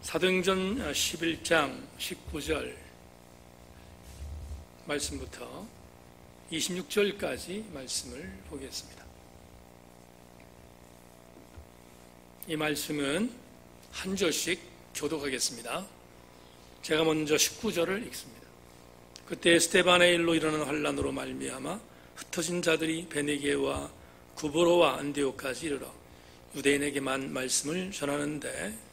사도행전 11장 19절 말씀부터 26절까지 말씀을 보겠습니다. 이 말씀은 한 절씩 교독하겠습니다. 제가 먼저 19절을 읽습니다. 그때 스데반의 일로 일어나는 환란으로 말미암아 흩어진 자들이 베네게와 구브로와 안디옥까지 이르러 유대인에게만 말씀을 전하는데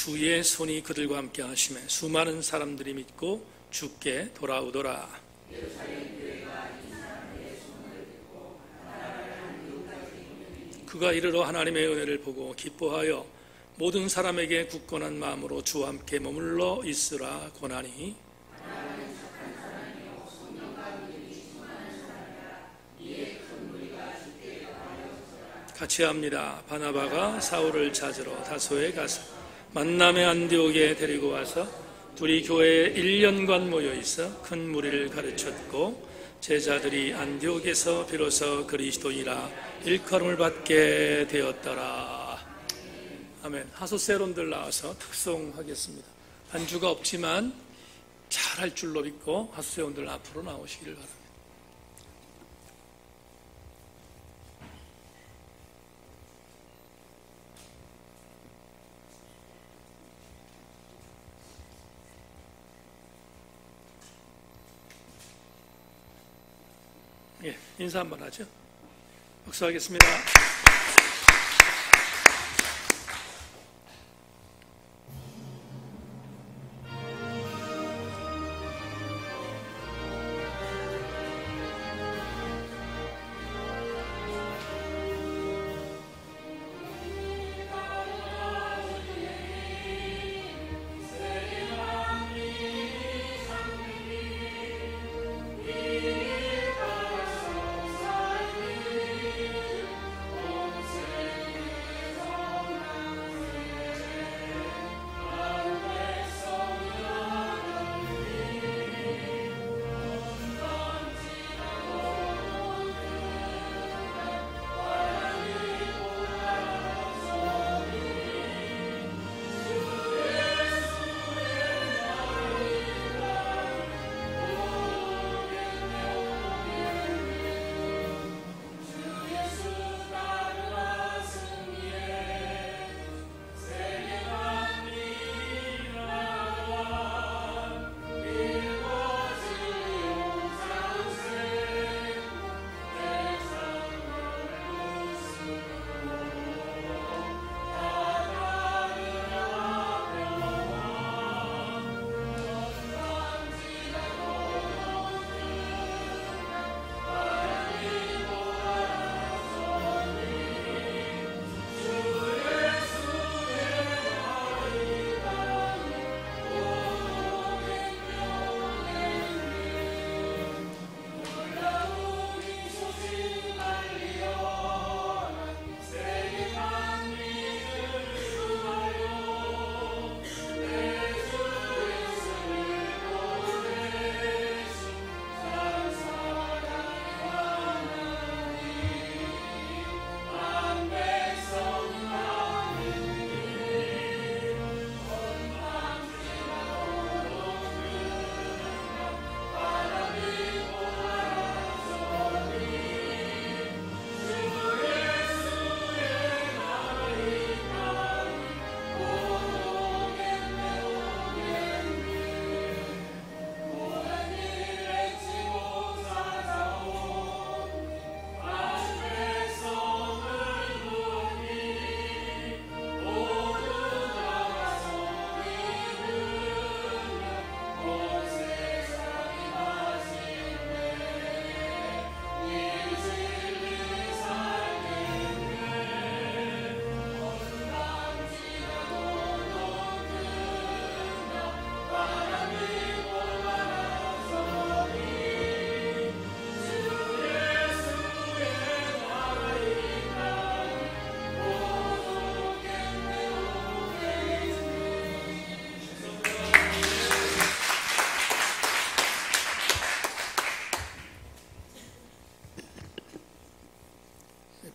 주의 손이 그들과 함께 하심에 수많은 사람들이 믿고 주께 돌아오더라. 그가 이르러 하나님의 은혜를 보고 기뻐하여 모든 사람에게 굳건한 마음으로 주와 함께 머물러 있으라 권하니 같이 합니다. 바나바가 사울을 찾으러 다소에 가서 만남의 안디옥에 데리고 와서 둘이 교회에 1년간 모여 있어 큰 무리를 가르쳤고 제자들이 안디옥에서 비로소 그리스도이라 일컬음을 받게 되었더라. 아멘. 하소세론들 나와서 특송하겠습니다. 반주가 없지만 잘할 줄로 믿고 하소세론들 앞으로 나오시기를 바랍니다. 예, 인사 한번 하죠. 박수하겠습니다.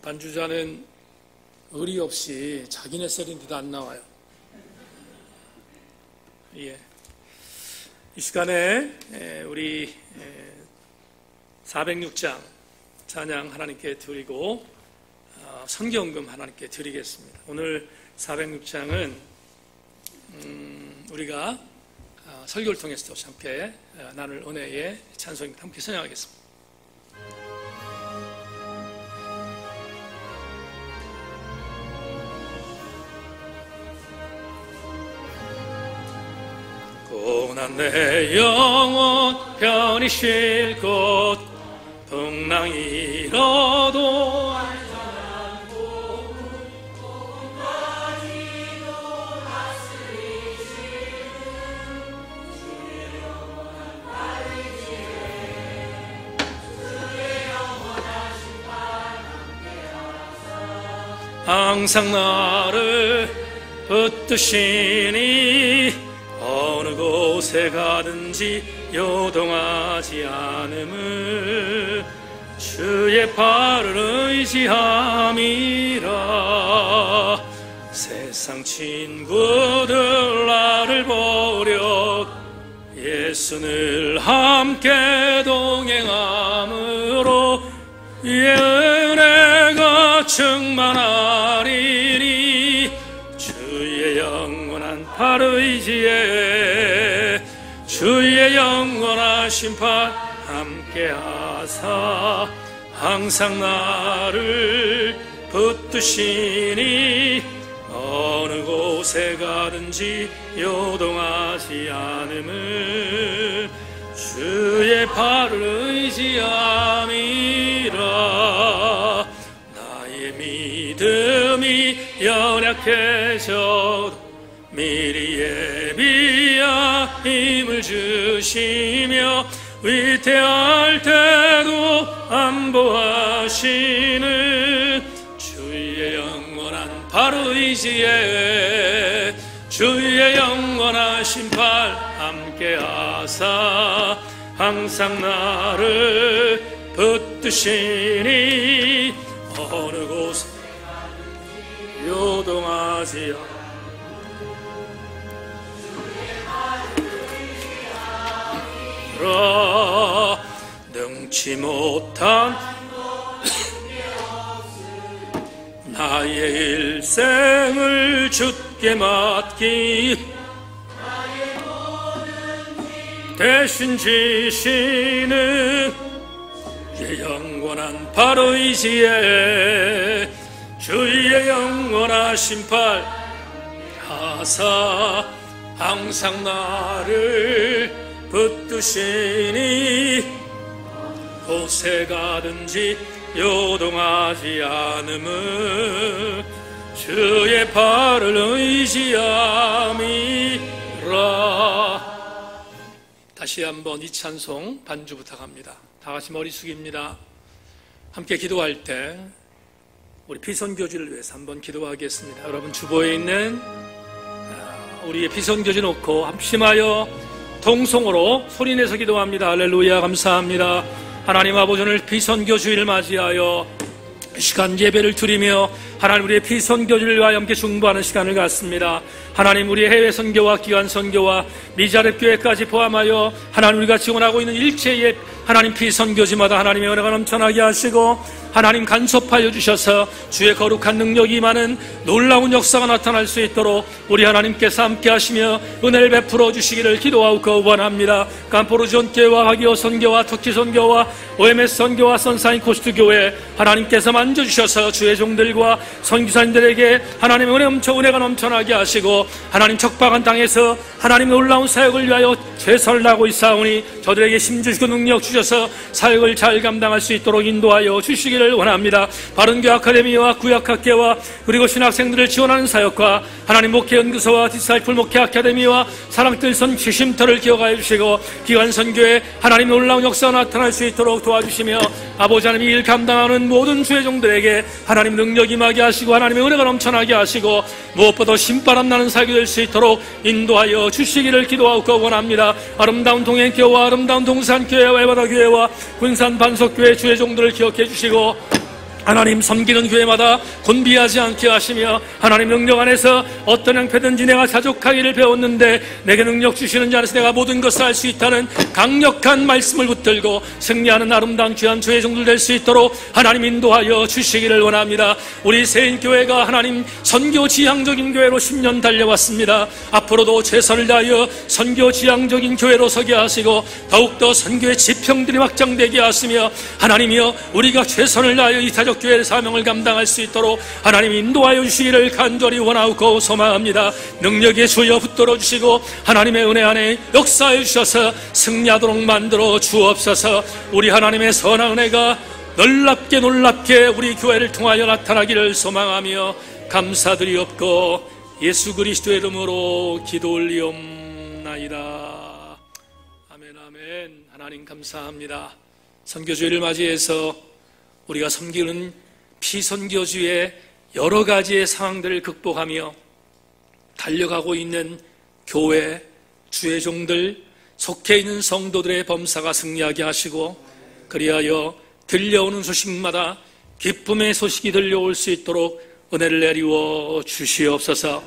반주자는 의리 없이 자기네 셀인데도 안 나와요. 예. 이 시간에 우리 406장 찬양 하나님께 드리고 선경금 하나님께 드리겠습니다. 오늘 406장은 우리가 설교를 통해서 함께 나눌 은혜의 찬송입니다. 함께 선양하겠습니다. 고난 내 영혼 편히 쉴 곳 풍랑 일어도 안전한 곳 꿈까지도 다스리시는 주의 영원한 발리지에 주의 영원하신 발 함께하사 항상 나를 붙드시니 어느 곳에 가든지 요동하지 않음을 주의 발을 의지함이라. 세상 친구들 나를 보려 예수를 함께 동행함으로 이의 은혜가 충만하리니 주의 영원한 발 의지에 주의 영원하신 발 함께하사 항상 나를 붙드시니 어느 곳에 가든지 요동하지 않음을 주의 발을 의지함이라. 나의 믿음이 연약해져도 미리 예비하 힘을 주시며 위태할 때도 안보하시는 주의 영원한 발 의지에 주의 영원하신 발 함께하사 항상 나를 붙드시니 어느 곳에 요동하지 않아 능치 못한 나의 일생을 주께 맡기 대신 지시는 주의 영원한 발 의지에 주의 영원하신 발 하사 항상 나를 붙드시니 곳에 가든지 요동하지 않음을 주의 발을 의지함이라. 다시 한번 이 찬송 반주 부탁합니다. 다 같이 머리 숙입니다. 함께 기도할 때 우리 비선교주를 위해서 한번 기도하겠습니다. 여러분 주보에 있는 우리의 비선교주 놓고 합심하여 통성으로 소리내서 기도합니다. 할렐루야. 감사합니다. 하나님 아버지, 오늘 비선교주일 맞이하여 시간 예배를 드리며 하나님 우리의 비선교주를 함께 중보하는 시간을 갖습니다. 하나님 우리의 해외 선교와 기관 선교와 미자립 교회까지 포함하여 하나님 우리가 지원하고 있는 일체의 하나님 비선교지마다 하나님의 은혜가 넘쳐나게 하시고 하나님 간섭하여 주셔서 주의 거룩한 능력이 임하는 놀라운 역사가 나타날 수 있도록 우리 하나님께서 함께 하시며 은혜를 베풀어 주시기를 기도하고 원합니다. 깜포르지온 교회와 하기오 선교와 터키 선교와 OMS 선교와 선사인 코스트 교회 하나님께서 만져주셔서 주의 종들과 선교사님들에게 하나님의 은혜가 넘쳐나게 하시고 하나님 척박한 땅에서 하나님 놀라운 사역을 위하여 최선을 다하고 있사오니 저들에게 힘 주시고 능력 주셔서 사역을 잘 감당할 수 있도록 인도하여 주시기를 원합니다. 바른교회 아카데미와 구약학계와 그리고 신학생들을 지원하는 사역과 하나님 목회연구소와 디사이플 목회 아카데미와 사랑뜰선 쉼터를 기억하여 주시고 기관선교회 하나님 놀라운 역사가 나타날 수 있도록 도와주시며 아버지 하나님 이 일 감당하는 모든 주의 종들에게 하나님 능력 임하게 하시고 하나님의 은혜가 넘쳐나게 하시고 무엇보다 신바람 나는 사역이 될 수 있도록 인도하여 주시기를 기도하고 원합니다. 아름다운 동행교회와 아름다운 동산교회와 에바다교회와 군산 반석교회 주의 종들을 기억해 주시고 하나님 섬기는 교회마다 곤비하지 않게 하시며 하나님 능력 안에서 어떤 형편든지 내가 자족하기를 배웠는데 내게 능력 주시는 자 안에서 내가 모든 것을 할 수 있다는 강력한 말씀을 붙들고 승리하는 아름다운 귀한 주의 종들 될 수 있도록 하나님 인도하여 주시기를 원합니다. 우리 세인교회가 하나님 선교 지향적인 교회로 10년 달려왔습니다. 앞으로도 최선을 다하여 선교 지향적인 교회로 서게 하시고 더욱더 선교의 지평들이 확장되게 하시며 하나님이여 우리가 최선을 다하여 이타적 교회의 사명을 감당할 수 있도록 하나님 인도하여 주시기를 간절히 원하고 소망합니다. 능력의 주여 붙들어 주시고 하나님의 은혜 안에 역사해 주셔서 승리하도록 만들어 주옵소서. 우리 하나님의 선한 은혜가 놀랍게 우리 교회를 통하여 나타나기를 소망하며 감사드리옵고 예수 그리스도의 이름으로 기도 올리옵나이다. 아멘 아멘. 하나님 감사합니다. 선교주의를 맞이해서 우리가 섬기는 피선교주의 여러 가지의 상황들을 극복하며 달려가고 있는 교회, 주의 종들, 속해 있는 성도들의 범사가 승리하게 하시고 그리하여 들려오는 소식마다 기쁨의 소식이 들려올 수 있도록 은혜를 내리워 주시옵소서.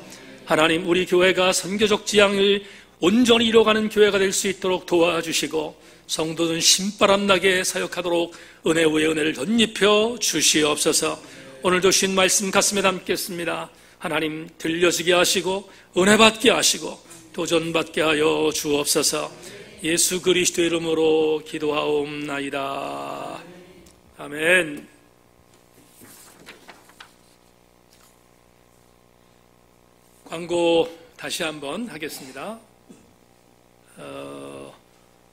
하나님 우리 교회가 선교적 지향을 온전히 이뤄가는 교회가 될 수 있도록 도와주시고 성도는 신바람나게 사역하도록 은혜 위에 은혜를 덧입혀 주시옵소서. 오늘도 신 말씀 가슴에 담겠습니다. 하나님 들려지게 하시고 은혜 받게 하시고 도전받게 하여 주옵소서. 예수 그리스도의 이름으로 기도하옵나이다. 아멘. 광고 다시 한번 하겠습니다.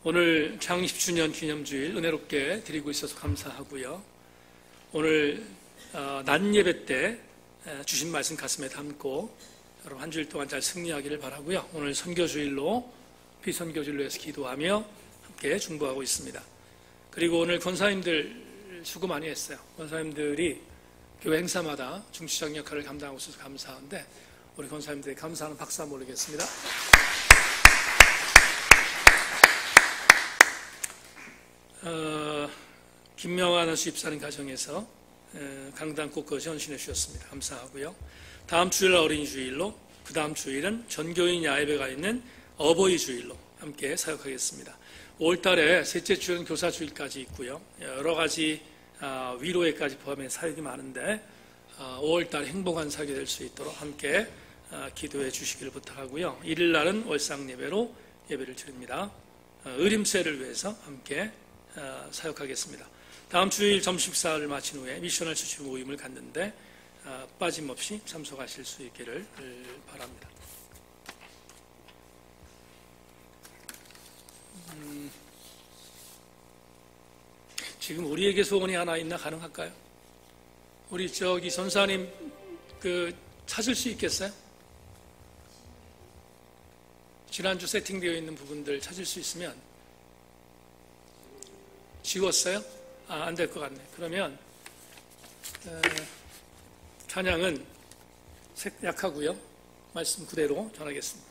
오늘 창립 10주년 기념주일 은혜롭게 드리고 있어서 감사하고요. 오늘 낮 예배 때 주신 말씀 가슴에 담고 여러분 한 주일 동안 잘 승리하기를 바라고요. 오늘 선교주일로 비선교주일로 해서 기도하며 함께 중보하고 있습니다. 그리고 오늘 권사님들 수고 많이 했어요. 권사님들이 교회 행사마다 중시적 역할을 감당하고 있어서 감사한데 우리 권사님들에게 감사하는 박수 한번 올리겠습니다. 김명환 수입사는 가정에서 강단 꽃까지 헌신해 주셨습니다. 감사하고요. 다음 주일 어린이 주일로 그 다음 주일은 전교인 야외배가 있는 어버이 주일로 함께 사역하겠습니다. 5월달에 셋째 주일은 교사 주일까지 있고요. 여러 가지 위로회까지 포함해 사역이 많은데 5월달 행복한 사역이 될 수 있도록 함께 기도해 주시기를 부탁하고요. 1일 날은 월상 예배로 예배를 드립니다. 의림세를 위해서 함께 사역하겠습니다. 다음 주일 점심식사를 마친 후에 미셔널 수치 모임을 갖는데 빠짐없이 참석하실 수 있기를 바랍니다. 지금 우리에게 소원이 하나 있나 가능할까요? 우리 저기 선사님 찾을 수 있겠어요? 지난주 세팅되어 있는 부분들 찾을 수 있으면 지웠어요? 안 될 것 같네. 그러면 찬양은 약하고요. 말씀 그대로 전하겠습니다.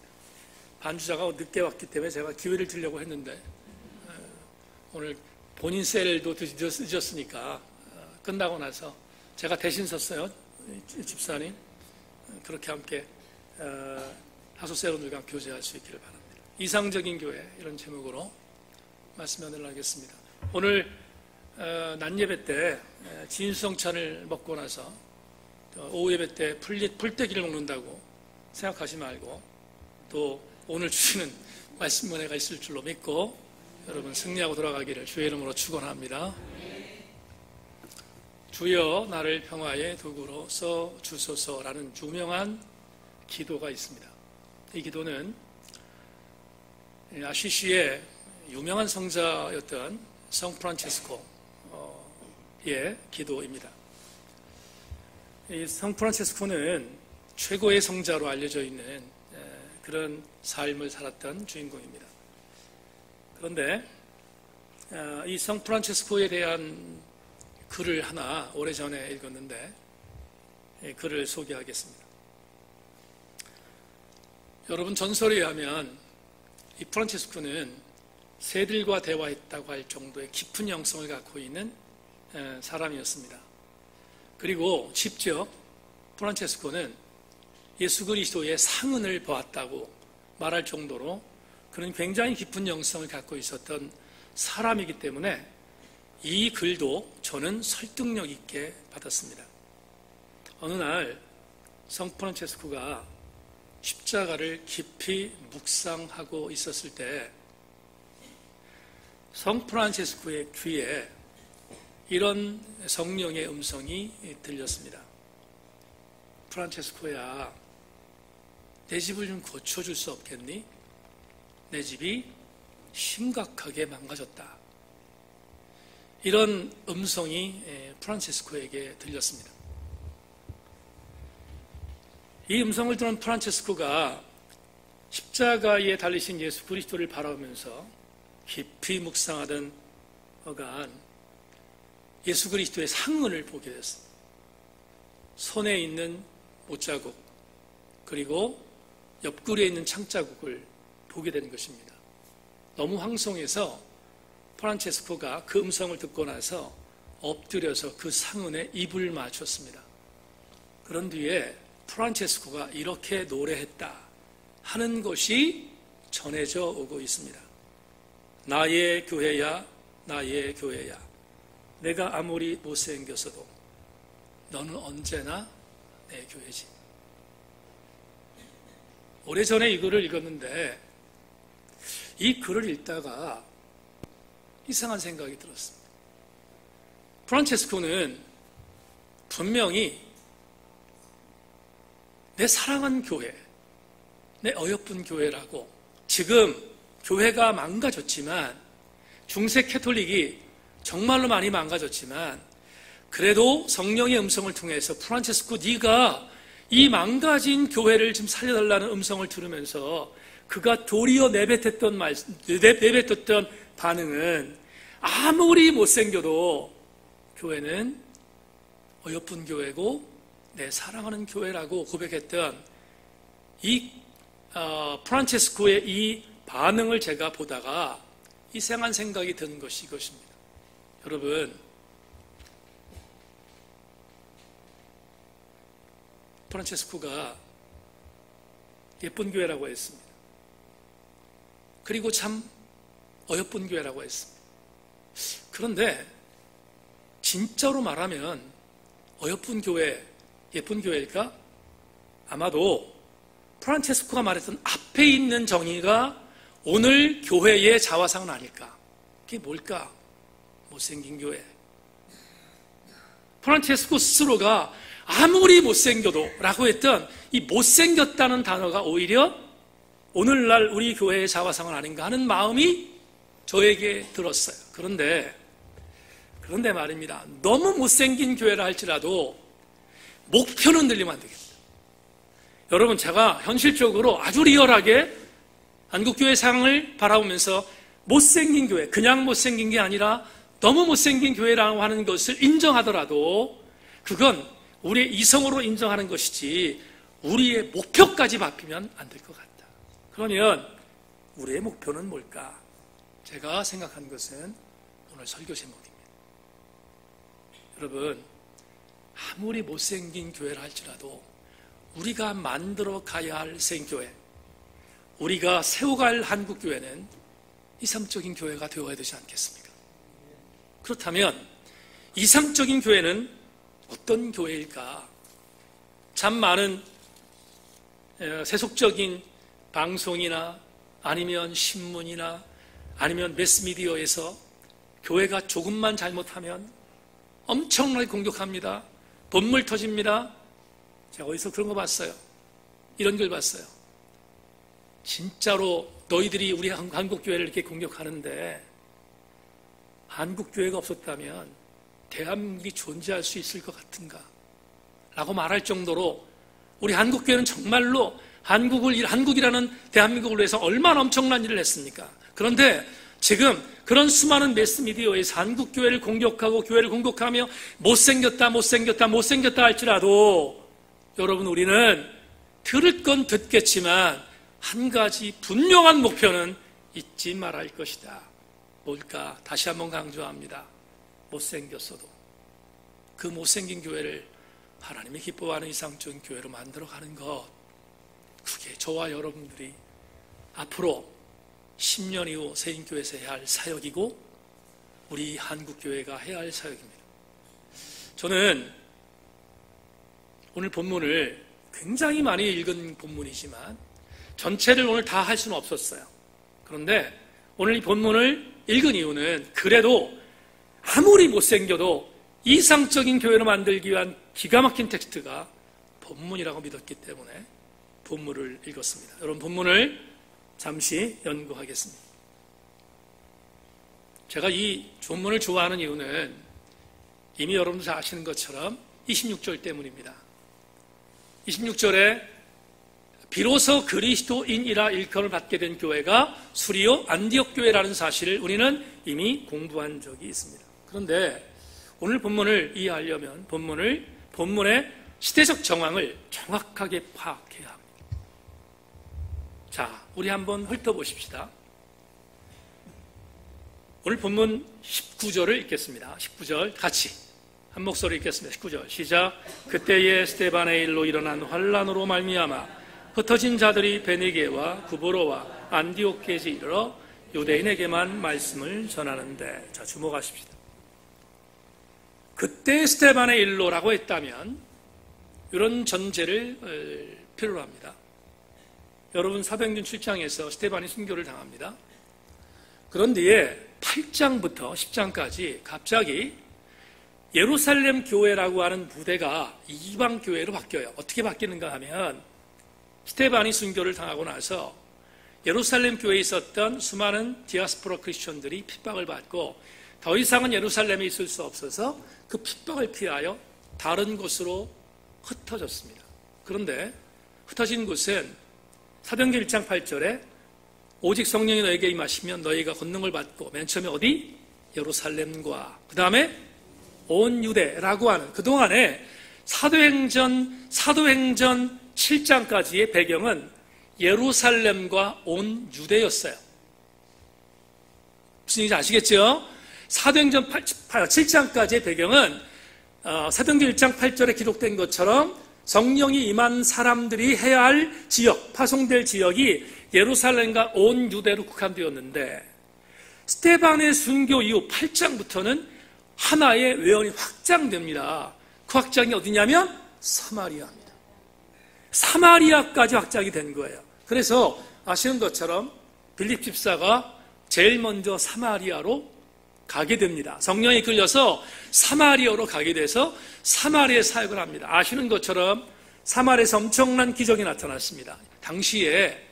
반주자가 늦게 왔기 때문에 제가 기회를 드리려고 했는데 오늘 본인 셀도 늦었으니까 끝나고 나서 제가 대신 섰어요. 집사님. 그렇게 함께 하소세론들과 교제할 수 있기를 바랍니다. 이상적인 교회 이런 제목으로 말씀 연회를 하겠습니다. 오늘 낮 예배 때 진수성찬을 먹고 나서 오후 예배 때 풀떼기를 먹는다고 생각하지 말고 또 오늘 주시는 말씀 은혜가 있을 줄로 믿고 여러분 승리하고 돌아가기를 주의 이름으로 축원합니다. 주여 나를 평화의 도구로 써 주소서라는 유명한 기도가 있습니다. 이 기도는 아시시의 유명한 성자였던 성 프란체스코의 기도입니다. 이 성 프란체스코는 최고의 성자로 알려져 있는 그런 삶을 살았던 주인공입니다. 그런데 이 성 프란체스코에 대한 글을 하나 오래전에 읽었는데 글을 소개하겠습니다. 여러분 전설에 의하면 이 프란체스코는 새들과 대화했다고 할 정도의 깊은 영성을 갖고 있는 사람이었습니다. 그리고 직접 프란체스코는 예수 그리스도의 상흔을 보았다고 말할 정도로 그런 굉장히 깊은 영성을 갖고 있었던 사람이기 때문에 이 글도 저는 설득력 있게 받았습니다. 어느 날 성 프란체스코가 십자가를 깊이 묵상하고 있었을 때 성 프란체스코의 귀에 이런 성령의 음성이 들렸습니다. 프란체스코야, 내 집을 좀 고쳐줄 수 없겠니? 내 집이 심각하게 망가졌다. 이런 음성이 프란체스코에게 들렸습니다. 이 음성을 들은 프란체스코가 십자가에 달리신 예수 그리스도를 바라보면서 깊이 묵상하던 어간 예수 그리스도의 상흔을 보게 됐습니다. 손에 있는 못자국 그리고 옆구리에 있는 창자국을 보게 된 것입니다. 너무 황송해서 프란체스코가 그 음성을 듣고 나서 엎드려서 그 상흔에 입을 맞췄습니다. 그런 뒤에 프란체스코가 이렇게 노래했다 하는 것이 전해져 오고 있습니다. 나의 교회야, 나의 교회야. 내가 아무리 못생겼어도 너는 언제나 내 교회지. 오래전에 이 글을 읽었는데 이 글을 읽다가 이상한 생각이 들었습니다. 프란체스코는 분명히 내 사랑하는 교회, 내 어여쁜 교회라고 지금 교회가 망가졌지만 중세 캐톨릭이 정말로 많이 망가졌지만 그래도 성령의 음성을 통해서 프란체스코 네가 이 망가진 교회를 좀 살려달라는 음성을 들으면서 그가 도리어 내뱉었던 반응은 아무리 못생겨도 교회는 어여쁜 교회고 내 사랑하는 교회라고 고백했던 이 프란체스코의 이 반응을 제가 보다가 이상한 생각이 드는 것이 이것입니다. 여러분, 프란체스코가 예쁜 교회라고 했습니다. 그리고 참 어여쁜 교회라고 했습니다. 그런데 진짜로 말하면 어여쁜 교회, 예쁜 교회일까? 아마도 프란체스코가 말했던 앞에 있는 정의가 오늘 교회의 자화상은 아닐까? 그게 뭘까? 못생긴 교회. 프란체스코 스스로가 아무리 못생겨도 라고 했던 이 못생겼다는 단어가 오히려 오늘날 우리 교회의 자화상은 아닌가 하는 마음이 저에게 들었어요. 그런데 말입니다. 너무 못생긴 교회라 할지라도 목표는 늘리면 안 되겠다. 여러분, 제가 현실적으로 아주 리얼하게 한국교회 상을 바라보면서 못생긴 교회, 그냥 못생긴 게 아니라 너무 못생긴 교회라고 하는 것을 인정하더라도 그건 우리의 이성으로 인정하는 것이지 우리의 목표까지 바뀌면 안 될 것 같다. 그러면 우리의 목표는 뭘까? 제가 생각한 것은 오늘 설교 제목입니다. 여러분, 아무리 못생긴 교회라 할지라도 우리가 만들어 가야 할 생교회, 우리가 세워갈 한국교회는 이상적인 교회가 되어야 되지 않겠습니까? 그렇다면 이상적인 교회는 어떤 교회일까? 참 많은 세속적인 방송이나 아니면 신문이나 아니면 매스미디어에서 교회가 조금만 잘못하면 엄청나게 공격합니다. 본물 터집니다. 제가 어디서 그런 거 봤어요. 이런 글 봤어요. 진짜로 너희들이 우리 한국교회를 이렇게 공격하는데 한국교회가 없었다면 대한민국이 존재할 수 있을 것 같은가? 라고 말할 정도로 우리 한국교회는 정말로 한국이라는 대한민국을 위해서 얼마나 엄청난 일을 했습니까? 그런데 지금 그런 수많은 매스미디어에서 한국교회를 공격하고 교회를 공격하며 못생겼다 할지라도 여러분, 우리는 들을 건 듣겠지만 한 가지 분명한 목표는 잊지 말아야 할 것이다. 뭘까? 다시 한번 강조합니다. 못생겼어도 그 못생긴 교회를 하나님이 기뻐하는 이상적인 교회로 만들어가는 것, 그게 저와 여러분들이 앞으로 10년 이후 세인교회에서 해야 할 사역이고 우리 한국교회가 해야 할 사역입니다. 저는 오늘 본문을 굉장히 많이 읽은 본문이지만 전체를 오늘 다 할 수는 없었어요. 그런데 오늘 이 본문을 읽은 이유는 그래도 아무리 못생겨도 이상적인 교회를 만들기 위한 기가 막힌 텍스트가 본문이라고 믿었기 때문에 본문을 읽었습니다. 여러분, 본문을 잠시 연구하겠습니다. 제가 이 본문을 좋아하는 이유는 이미 여러분도 잘 아시는 것처럼 26절 때문입니다. 26절에 비로소 그리스도인이라 일컬음을 받게 된 교회가 수리오 안디옥 교회라는 사실을 우리는 이미 공부한 적이 있습니다. 그런데 오늘 본문을 이해하려면 본문의 시대적 정황을 정확하게 파악해야 합니다. 자, 우리 한번 훑어보십시다. 오늘 본문 19절을 읽겠습니다. 19절 같이 한 목소리 읽겠습니다. 19절 시작. 그때에 스데반의 일로 일어난 환란으로 말미암아 흩어진 자들이 베니게와 구브로와 안디옥까지 이르러 유대인에게만 말씀을 전하는데, 자, 주목하십시다. 그때 스데반의 일로라고 했다면 이런 전제를 필요로 합니다. 여러분, 사도행전 7장에서 스데반이 순교를 당합니다. 그런 뒤에 8장부터 10장까지 갑자기 예루살렘 교회라고 하는 부대가 이방 교회로 바뀌어요. 어떻게 바뀌는가 하면 스데반이 순교를 당하고 나서 예루살렘 교회에 있었던 수많은 디아스포라 크리스천들이 핍박을 받고 더 이상은 예루살렘에 있을 수 없어서 그 핍박을 피하여 다른 곳으로 흩어졌습니다. 그런데 흩어진 곳은 사도행전 1장 8절에 오직 성령이 너에게 임하시면 너희가 권능을 받고, 맨 처음에 어디? 예루살렘과 그 다음에 온 유대라고 하는, 그동안에 사도행전 7장까지의 배경은 예루살렘과 온 유대였어요. 무슨 얘기인지 아시겠죠? 사도행전 7장까지의 배경은 사도행전 1장 8절에 기록된 것처럼 성령이 임한 사람들이 해야 할 지역, 파송될 지역이 예루살렘과 온 유대로 국한되었는데, 스데반의 순교 이후 8장부터는 하나의 외연이 확장됩니다. 그 확장이 어디냐면 사마리아입니다. 사마리아까지 확장이 된 거예요. 그래서 아시는 것처럼 빌립 집사가 제일 먼저 사마리아로 가게 됩니다. 성령이 끌려서 사마리아로 가게 돼서 사마리아에 사역을 합니다. 아시는 것처럼 사마리아에서 엄청난 기적이 나타났습니다. 당시에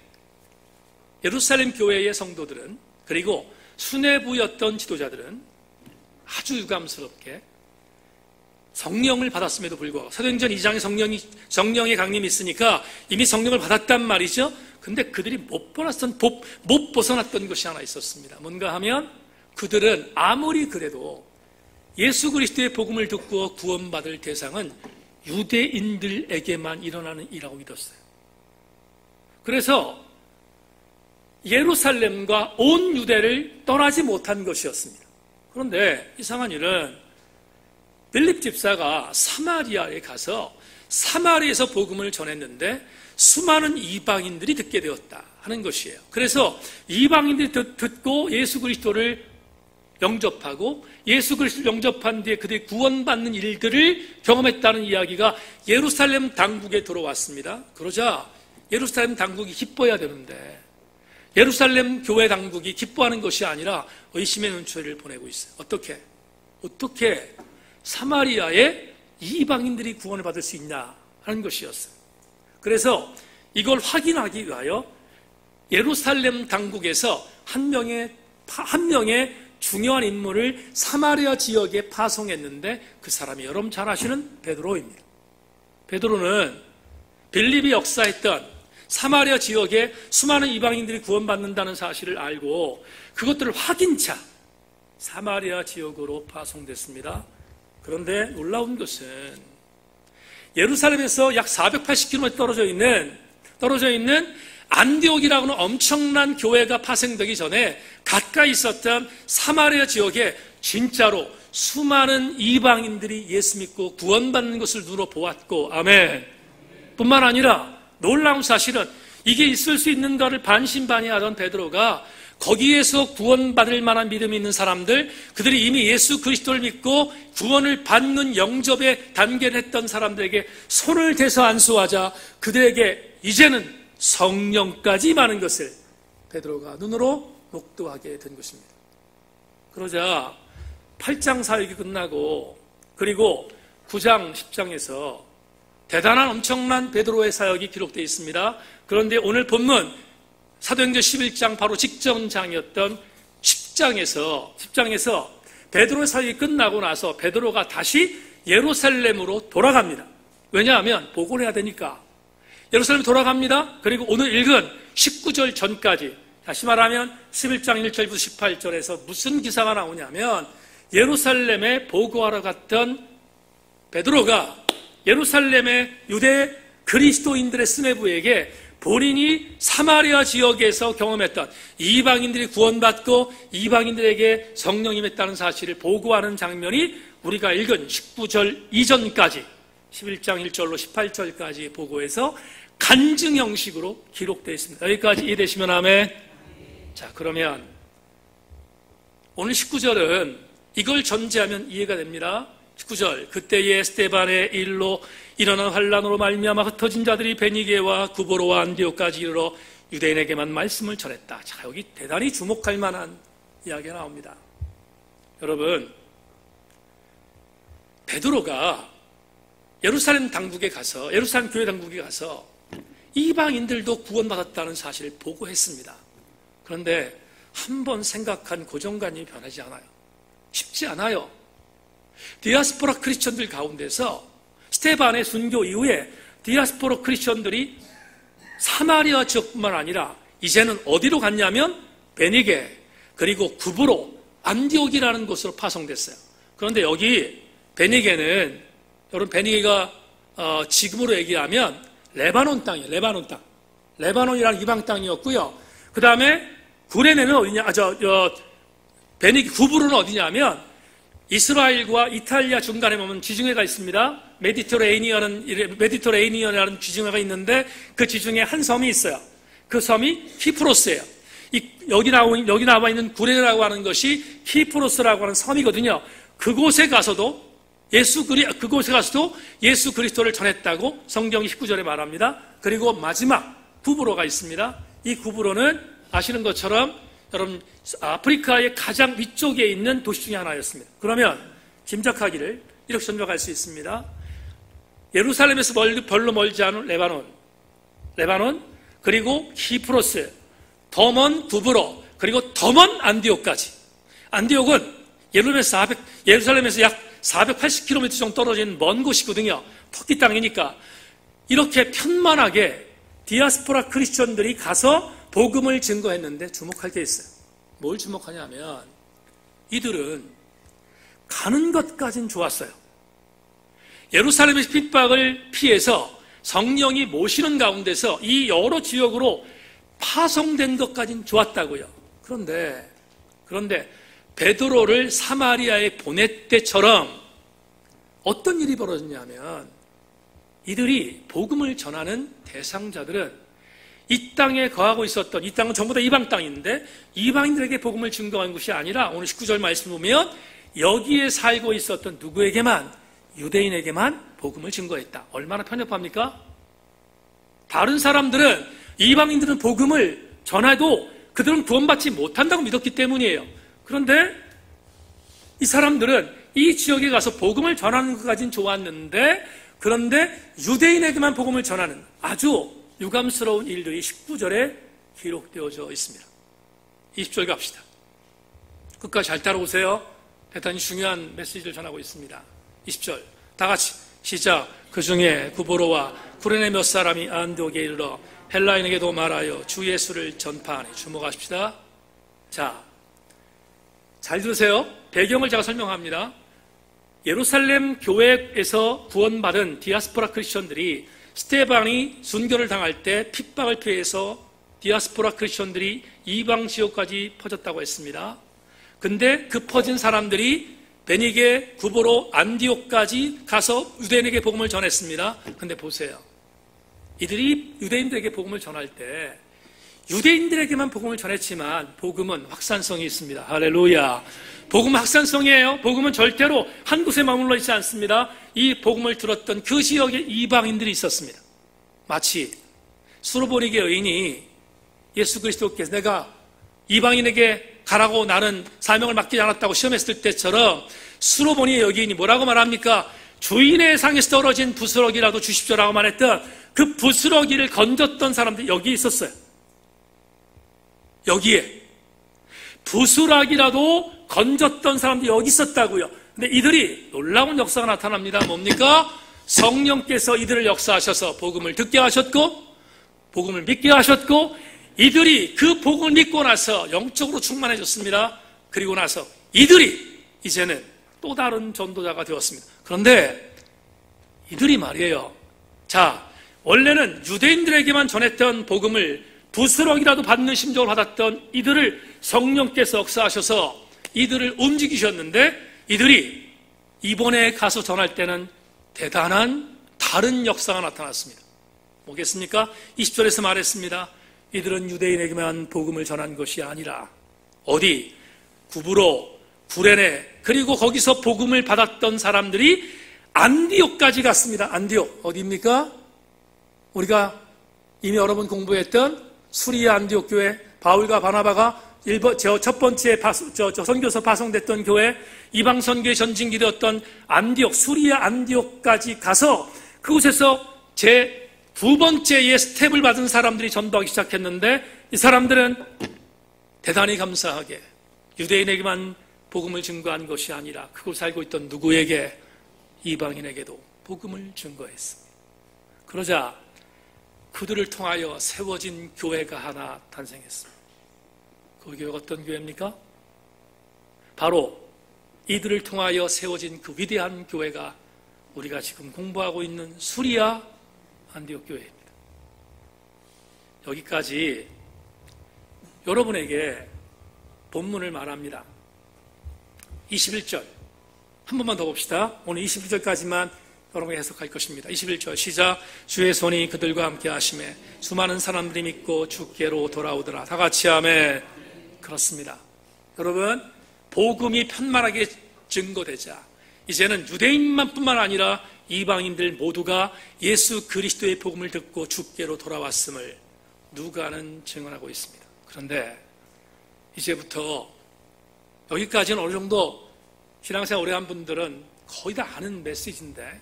예루살렘 교회의 성도들은, 그리고 수뇌부였던 지도자들은 아주 유감스럽게 성령을 받았음에도 불구하고, 사도행전 2장에 성령의 강림이 있으니까 이미 성령을 받았단 말이죠. 근데 그들이 못 벗어났던 것이 하나 있었습니다. 뭔가 하면 그들은 아무리 그래도 예수 그리스도의 복음을 듣고 구원받을 대상은 유대인들에게만 일어나는 일이라고 믿었어요. 그래서 예루살렘과 온 유대를 떠나지 못한 것이었습니다. 그런데 이상한 일은 빌립 집사가 사마리아에 가서 사마리아에서 복음을 전했는데 수많은 이방인들이 듣게 되었다 하는 것이에요. 그래서 이방인들이 듣고 예수 그리스도를 영접하고 예수 그리스도를 영접한 뒤에 그들이 구원받는 일들을 경험했다는 이야기가 예루살렘 당국에 들어왔습니다. 그러자 예루살렘 당국이 기뻐해야 되는데 예루살렘 교회 당국이 기뻐하는 것이 아니라 의심의 눈초리를 보내고 있어요. 어떻게 사마리아에 이방인들이 구원을 받을 수 있냐 하는 것이었어요. 그래서 이걸 확인하기 위하여 예루살렘 당국에서 한 명의 중요한 인물을 사마리아 지역에 파송했는데 그 사람이 여러분 잘 아시는 베드로입니다. 베드로는 빌립이 역사했던 사마리아 지역에 수많은 이방인들이 구원받는다는 사실을 알고 그것들을 확인차 사마리아 지역으로 파송됐습니다. 그런데 놀라운 것은 예루살렘에서 약 480km 떨어져 있는 안디옥이라고는 엄청난 교회가 파생되기 전에 가까이 있었던 사마리아 지역에 진짜로 수많은 이방인들이 예수 믿고 구원받는 것을 눈으로 보았고, 아멘. 뿐만 아니라 놀라운 사실은 이게 있을 수 있는가를 반신반의하던 베드로가 거기에서 구원받을 만한 믿음이 있는 사람들, 그들이 이미 예수 그리스도를 믿고 구원을 받는 영접에 단계를 했던 사람들에게 손을 대서 안수하자 그들에게 이제는 성령까지 임하는 것을 베드로가 눈으로 목도하게 된 것입니다. 그러자 8장 사역이 끝나고 그리고 9장, 10장에서 대단한 엄청난 베드로의 사역이 기록되어 있습니다. 그런데 오늘 본문 사도행전 11장 바로 직전장이었던 10장에서 베드로의 사역이 끝나고 나서 베드로가 다시 예루살렘으로 돌아갑니다. 왜냐하면 보고를 해야 되니까. 예루살렘에 돌아갑니다. 그리고 오늘 읽은 19절 전까지, 다시 말하면 11장 1절부터 18절에서 무슨 기사가 나오냐면 예루살렘에 보고하러 갔던 베드로가 예루살렘의 유대 그리스도인들의 스네부에게 본인이 사마리아 지역에서 경험했던 이방인들이 구원받고 이방인들에게 성령이 임했다는 사실을 보고하는 장면이 우리가 읽은 19절 이전까지 11장 1절로 18절까지 보고해서 간증 형식으로 기록되어 있습니다. 여기까지 이해되시면 아멘. 자, 그러면 오늘 19절은 이걸 전제하면 이해가 됩니다. 19절, 그때에 스데반의 일로 일어난 환란으로 말미암아 흩어진 자들이 베니게와 구보로와 안디옥까지 이르러 유대인에게만 말씀을 전했다. 자, 여기 대단히 주목할 만한 이야기가 나옵니다. 여러분, 베드로가 예루살렘 당국에 가서, 예루살렘 교회 당국에 가서 이방인들도 구원받았다는 사실을 보고했습니다. 그런데 한번 생각한 고정관념이 변하지 않아요. 쉽지 않아요. 디아스포라 크리스천들 가운데서 스데반의 순교 이후에 디아스포라 크리스천들이 사마리아 지역뿐만 아니라 이제는 어디로 갔냐면 베니게 그리고 구브로 안디옥이라는 곳으로 파송됐어요. 그런데 여기 베니게는, 여러분 베니게가 지금으로 얘기하면 레바논 땅이에요. 레바논 땅. 레바논이라는 이방 땅이었고요. 그 다음에 구레네는 어디냐? 베니게 구브로는 어디냐면 이스라엘과 이탈리아 중간에 보면 지중해가 있습니다. 메디터레이니언이라는 지중해가 있는데 그 지중해 한 섬이 있어요. 그 섬이 키프로스예요. 여기 나와 있는 구레네라고 하는 것이 키프로스라고 하는 섬이거든요. 그곳에 가서도 예수 그리스도를 전했다고 성경 19절에 말합니다. 그리고 마지막 구브로가 있습니다. 이 구브로는 아시는 것처럼 여러분 아프리카의 가장 위쪽에 있는 도시 중에 하나였습니다. 그러면 짐작하기를 이렇게 전명할 수 있습니다. 예루살렘에서 별로 멀지 않은 레바논 그리고 키프로스, 더 먼 구브로, 그리고 더 먼 안디옥까지. 안디옥은 예루살렘에서 약 480km 정도 떨어진 먼 곳이거든요. 터키 땅이니까. 이렇게 편만하게 디아스포라 크리스천들이 가서 복음을 증거했는데 주목할 게 있어요. 뭘 주목하냐면 이들은 가는 것까진 좋았어요. 예루살렘의 핍박을 피해서 성령이 모시는 가운데서 이 여러 지역으로 파송된 것까진 좋았다고요. 그런데 베드로를 사마리아에 보낼 때처럼 어떤 일이 벌어졌냐면 이들이 복음을 전하는 대상자들은 이 땅에 거하고 있었던, 이 땅은 전부 다 이방 땅인데 이방인들에게 복음을 증거한 것이 아니라 오늘 19절 말씀 보면 여기에 살고 있었던 누구에게만, 유대인에게만 복음을 증거했다. 얼마나 편협합니까? 다른 사람들은, 이방인들은 복음을 전해도 그들은 구원받지 못한다고 믿었기 때문이에요. 그런데 이 사람들은 이 지역에 가서 복음을 전하는 것까지는 좋았는데, 그런데 유대인에게만 복음을 전하는 아주 유감스러운 일들이 19절에 기록되어져 있습니다. 20절 갑시다. 끝까지 잘 따라오세요. 대단히 중요한 메시지를 전하고 있습니다. 20절 다 같이 시작. 그 중에 구보로와 구레네 몇 사람이 안디옥에 이르러 헬라인에게도 말하여 주 예수를 전파하니. 주목하십시다. 자, 잘 들으세요. 배경을 제가 설명합니다. 예루살렘 교회에서 구원받은 디아스포라 크리스천들이 스데반이 순교를 당할 때 핍박을 피해서 디아스포라 크리스천들이 이방 지역까지 퍼졌다고 했습니다. 근데 그 퍼진 사람들이 베니게, 구보로, 안디옥까지 가서 유대인에게 복음을 전했습니다. 근데 보세요. 이들이 유대인들에게 복음을 전할 때 유대인들에게만 복음을 전했지만 복음은 확산성이 있습니다. 할렐루야. 복음 확산성이에요. 복음은 절대로 한 곳에 머물러 있지 않습니다. 이 복음을 들었던 그 지역에 이방인들이 있었습니다. 마치 수로보니게 여인이 예수 그리스도께서 내가 이방인에게 가라고 나는 사명을 맡기지 않았다고 시험했을 때처럼 수로보니 여인이 뭐라고 말합니까? 주인의 상에서 떨어진 부스러기라도 주십시오라고 말했던 그 부스러기를 건졌던 사람들이 여기에 있었어요. 여기에 부스러기라도 건졌던 사람들이 여기 있었다고요. 근데 이들이 놀라운 역사가 나타납니다. 뭡니까? 성령께서 이들을 역사하셔서 복음을 듣게 하셨고 복음을 믿게 하셨고 이들이 그 복음을 믿고 나서 영적으로 충만해졌습니다. 그리고 나서 이들이 이제는 또 다른 전도자가 되었습니다. 그런데 이들이 말이에요. 자, 원래는 유대인들에게만 전했던 복음을 부스럭이라도 받는 심정을 받았던 이들을 성령께서 역사하셔서 이들을 움직이셨는데 이들이 이번에 가서 전할 때는 대단한 다른 역사가 나타났습니다. 뭐겠습니까? 20절에서 말했습니다. 이들은 유대인에게만 복음을 전한 것이 아니라 어디? 구브로, 구레네 그리고 거기서 복음을 받았던 사람들이 안디옥까지 갔습니다. 안디옥 어디입니까? 우리가 이미 여러 번 공부했던 수리아 안디옥 교회 바울과 바나바가 첫 번째 선교서 파송됐던 교회 이방 선교의 전진기 되었던 안디옥 수리아 안디옥까지 가서 그곳에서 제 두 번째의 스텝을 받은 사람들이 전도하기 시작했는데 이 사람들은 대단히 감사하게 유대인에게만 복음을 증거한 것이 아니라 그곳에 살고 있던 누구에게 이방인에게도 복음을 증거했습니다. 그러자 그들을 통하여 세워진 교회가 하나 탄생했습니다. 그 교회가 어떤 교회입니까? 바로 이들을 통하여 세워진 그 위대한 교회가 우리가 지금 공부하고 있는 수리아 안디옥 교회입니다. 여기까지 여러분에게 본문을 말합니다. 21절 한 번만 더 봅시다. 오늘 21절까지만 여러분이 해석할 것입니다. 21절 시작. 주의 손이 그들과 함께 하심에 수많은 사람들이 믿고 주께로 돌아오더라. 다 같이 아멘. 그렇습니다. 여러분 복음이 편만하게 증거되자 이제는 유대인만 뿐만 아니라 이방인들 모두가 예수 그리스도의 복음을 듣고 주께로 돌아왔음을 누가는 증언하고 있습니다. 그런데 이제부터 여기까지는 어느 정도 신앙생활 오래 한 분들은 거의 다 아는 메시지인데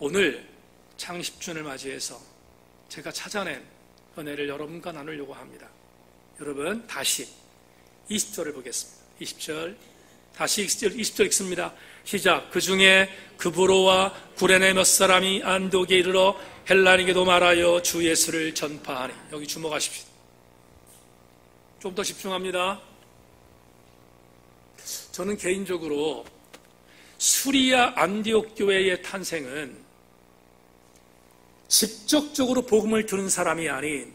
오늘 창립주년을 맞이해서 제가 찾아낸 은혜를 여러분과 나누려고 합니다. 여러분 다시 20절을 보겠습니다. 20절 다시 20절 읽습니다. 시작. 그 중에 구브로와 구레네 몇 사람이 안독에 이르러 헬라인에게도 말하여 주 예수를 전파하니. 여기 주목하십시오. 좀 더 집중합니다. 저는 개인적으로 수리아 안디옥 교회의 탄생은 직접적으로 복음을 들은 사람이 아닌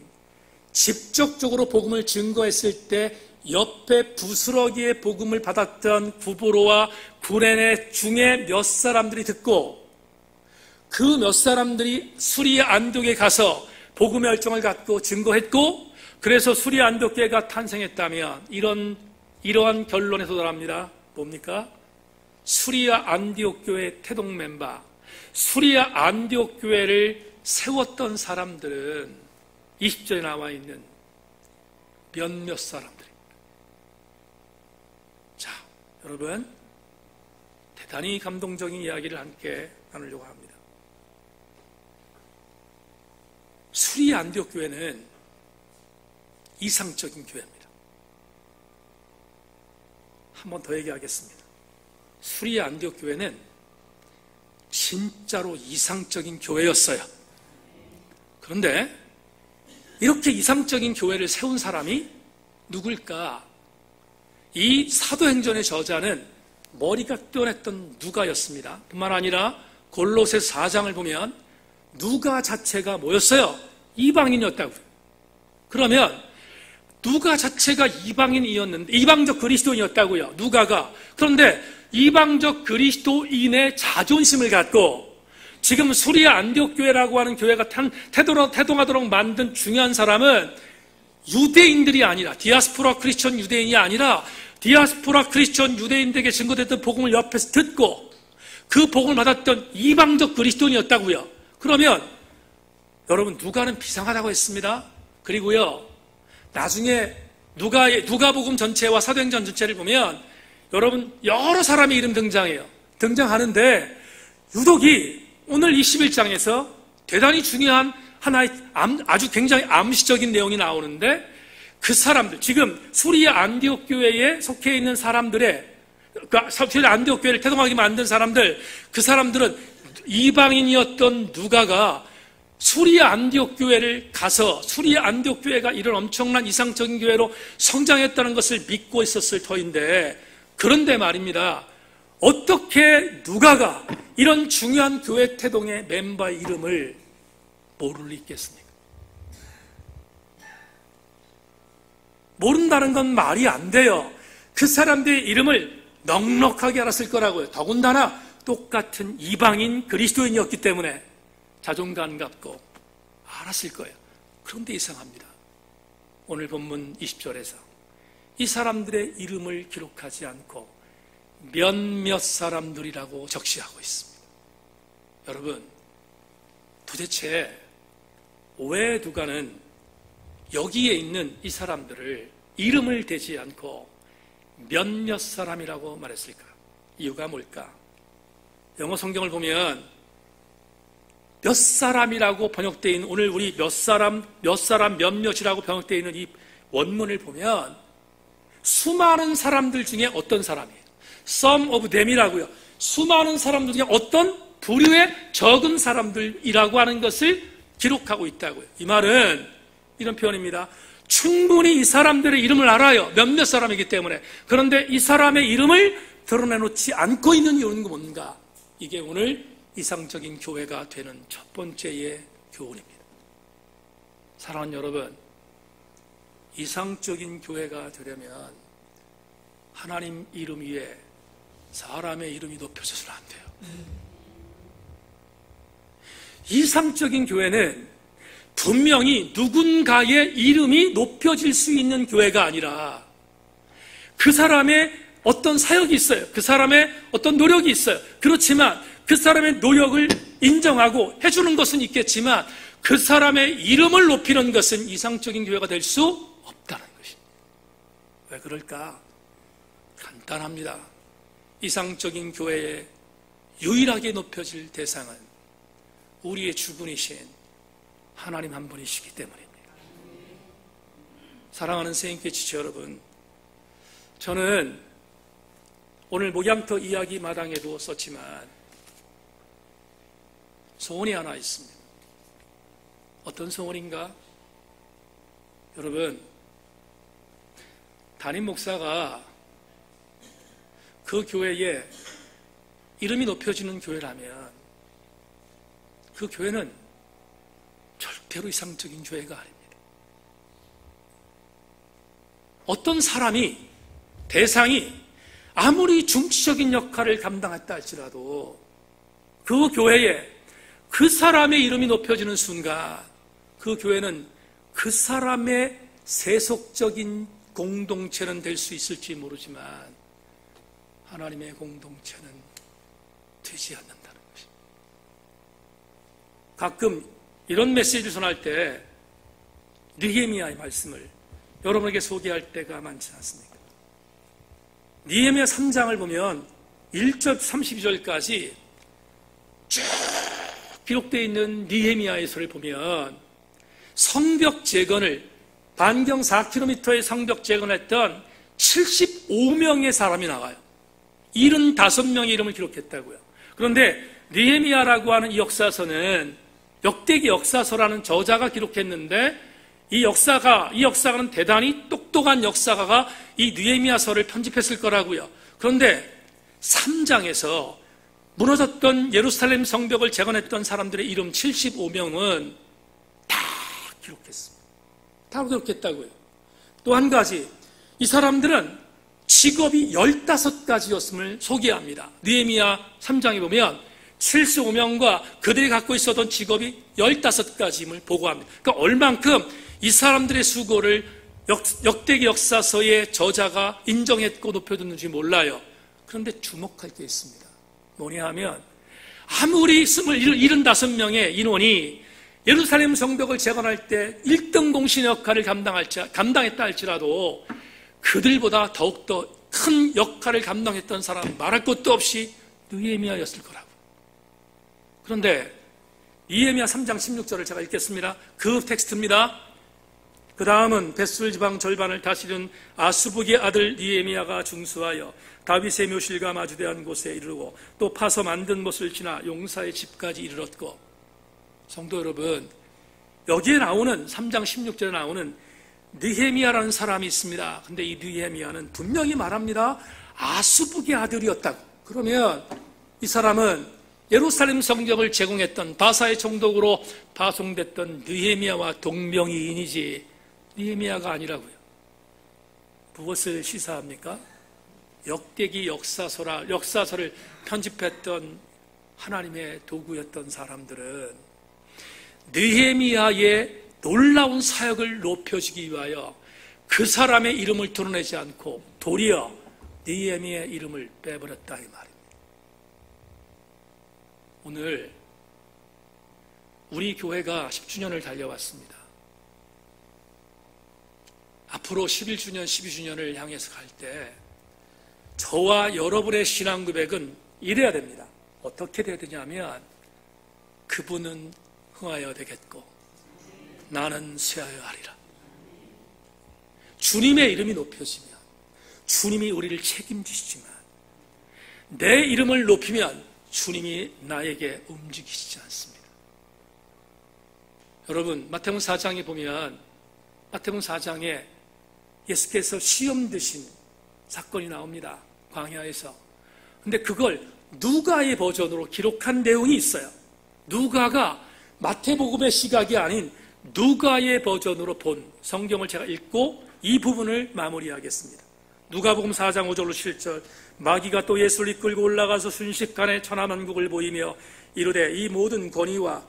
직접적으로 복음을 증거했을 때 옆에 부스러기의 복음을 받았던 구브로와 구레네 중에 몇 사람들이 듣고 그 몇 사람들이 수리아 안디옥에 가서 복음의 열정을 갖고 증거했고 그래서 수리아 안디옥 교회가 탄생했다면 이러한 결론에 도달합니다. 뭡니까? 수리아 안디옥 교회 태동 멤버 수리아 안디옥 교회를 세웠던 사람들은 20절에 나와 있는 몇몇 사람들입니다. 자, 여러분 대단히 감동적인 이야기를 함께 나누려고 합니다. 수리아 안디옥 교회는 이상적인 교회입니다. 한 번 더 얘기하겠습니다. 수리아 안디옥 교회는 진짜로 이상적인 교회였어요. 그런데 이렇게 이상적인 교회를 세운 사람이 누굴까? 이 사도행전의 저자는 머리가 뛰어났던 누가였습니다. 뿐만 아니라 골로새서 4장을 보면 누가 자체가 뭐였어요? 이방인이었다고요. 그러면 누가 자체가 이방인이었는데 이방적 그리스도인이었다고요. 누가가. 그런데 이방적 그리스도인의 자존심을 갖고 지금 수리아 안디옥 교회라고 하는 교회가 태동하도록 만든 중요한 사람은 유대인들이 아니라, 디아스포라 크리스천 유대인이 아니라 디아스포라 크리스천 유대인들에게 증거됐던 복음을 옆에서 듣고 그 복음을 받았던 이방적 그리스도인이었다고요. 그러면 여러분, 누가는 비상하다고 했습니다. 그리고요, 나중에 누가복음 전체와 사도행전 전체를 보면 여러분, 여러 사람의 이름 등장하는데 유독이 오늘 21장에서 대단히 중요한 하나의 아주 굉장히 암시적인 내용이 나오는데, 그 사람들, 지금 수리아 안디옥 교회에 속해 있는 사람들의, 수리아 안디옥 교회를 태동하게 만든 사람들, 그 사람들은 이방인이었던 누가가 수리아 안디옥 교회를 가서 수리아 안디옥 교회가 이런 엄청난 이상적인 교회로 성장했다는 것을 믿고 있었을 터인데, 그런데 말입니다, 어떻게 누가가 이런 중요한 교회 태동의 멤버의 이름을 모를 리 있겠습니까? 모른다는 건 말이 안 돼요. 그 사람들의 이름을 넉넉하게 알았을 거라고요. 더군다나 똑같은 이방인 그리스도인이었기 때문에 자존감 갖고 알았을 거예요. 그런데 이상합니다. 오늘 본문 20절에서 이 사람들의 이름을 기록하지 않고 몇몇 사람들이라고 적시하고 있습니다. 여러분, 도대체 왜 누가는 여기에 있는 이 사람들을 이름을 대지 않고 몇몇 사람이라고 말했을까? 이유가 뭘까? 영어 성경을 보면 몇 사람이라고 번역되어 있는, 오늘 우리 몇 사람 몇몇이라고 번역되어 있는 이 원문을 보면 수많은 사람들 중에 어떤 사람이에요? Some of them이라고요. 수많은 사람들 중에 어떤 부류의 적은 사람들이라고 하는 것을 기록하고 있다고요. 이 말은 이런 표현입니다. 충분히 이 사람들의 이름을 알아요. 몇몇 사람이기 때문에. 그런데 이 사람의 이름을 드러내놓지 않고 있는 이유는 뭔가? 이게 오늘 이상적인 교회가 되는 첫 번째의 교훈입니다. 사랑하는 여러분, 이상적인 교회가 되려면 하나님 이름 위에 사람의 이름이 높여져서는 안 돼요. 이상적인 교회는 분명히 누군가의 이름이 높여질 수 있는 교회가 아니라 그 사람의 어떤 사역이 있어요. 그 사람의 어떤 노력이 있어요. 그렇지만 그 사람의 노력을 인정하고 해주는 것은 있겠지만 그 사람의 이름을 높이는 것은 이상적인 교회가 될 수 없다는 것입니다. 왜 그럴까? 간단합니다. 이상적인 교회에 유일하게 높여질 대상은 우리의 주군이신 하나님 한 분이시기 때문입니다. 사랑하는 새인교회 지체 여러분, 저는 오늘 목양터 이야기 마당에도 썼지만 소원이 하나 있습니다. 어떤 소원인가? 여러분, 담임 목사가 그 교회에 이름이 높여지는 교회라면 그 교회는 절대로 이상적인 교회가 아닙니다. 어떤 사람이, 대상이 아무리 중추적인 역할을 감당했다 할지라도 그 교회에 그 사람의 이름이 높여지는 순간 그 교회는 그 사람의 세속적인 공동체는 될 수 있을지 모르지만 하나님의 공동체는 되지 않는다는 것입니다. 가끔 이런 메시지를 전할 때 느헤미야의 말씀을 여러분에게 소개할 때가 많지 않습니까? 느헤미야 3장을 보면 1절 32절까지 쭉 기록되어 있는 느헤미야에서를 보면 성벽 재건을, 반경 4km의 성벽 재건을 했던 75명의 사람이 나와요. 75명의 이름을 기록했다고요. 그런데 느헤미야라고 하는 이 역사서는 역대기 역사서라는 저자가 기록했는데 이 역사가는 대단히 똑똑한 역사가가 이 느헤미야서를 편집했을 거라고요. 그런데 3장에서 무너졌던 예루살렘 성벽을 재건했던 사람들의 이름 75명은 다 기록했습니다. 다 기록했다고요. 또 한 가지, 이 사람들은 직업이 15가지였음을 소개합니다. 느헤미야 3장에 보면 75명과 그들이 갖고 있었던 직업이 15가지임을 보고합니다. 그러니까 얼만큼 이 사람들의 수고를 역대기 역사서의 저자가 인정했고 높여줬는지 몰라요. 그런데 주목할 게 있습니다. 뭐냐 하면 아무리 75명의 인원이 예루살렘 성벽을 재건할 때 1등 공신 역할을 감당했다 할지라도 그들보다 더욱더 큰 역할을 감당했던 사람은 말할 것도 없이 느헤미야였을 거라고. 그런데 느헤미야 3장 16절을 제가 읽겠습니다. 그 텍스트입니다. 그 다음은 벳술 지방 절반을 다스리는 아스북의 아들 느헤미야가 중수하여 다윗의 묘실과 마주대한 곳에 이르고 또 파서 만든 못을 지나 용사의 집까지 이르렀고. 성도 여러분, 여기에 나오는 3장 16절에 나오는 느헤미야라는 사람이 있습니다. 근데 이 느헤미야는 분명히 말합니다. 아스북의 아들이었다고. 그러면 이 사람은 예루살렘 성벽을 제공했던 바사의 총독으로 파송됐던 느헤미야와 동명이인이지 느헤미야가 아니라고요. 무엇을 시사합니까? 역대기 역사서를 편집했던 하나님의 도구였던 사람들은 느헤미야의 놀라운 사역을 높여주기 위하여 그 사람의 이름을 드러내지 않고 도리어 느헤미야의 이름을 빼버렸다 이 말입니다. 오늘 우리 교회가 10주년을 달려왔습니다. 앞으로 11주년, 12주년을 향해서 갈 때 저와 여러분의 신앙 고백은 이래야 됩니다. 어떻게 돼야 되냐면 그분은 흥하여 되겠고 나는 쇠하여 하리라. 주님의 이름이 높여지면 주님이 우리를 책임지시지만 내 이름을 높이면 주님이 나에게 움직이시지 않습니다. 여러분, 마태복음 4장에 보면 마태복음 4장에 예수께서 시험 드신 사건이 나옵니다. 광야에서. 근데 그걸 누가의 버전으로 기록한 내용이 있어요. 누가가 마태복음의 시각이 아닌 누가의 버전으로 본 성경을 제가 읽고 이 부분을 마무리하겠습니다. 누가복음 4장 5절로 7절. 마귀가 또 예수를 이끌고 올라가서 순식간에 천하만국을 보이며 이르되 이 모든 권위와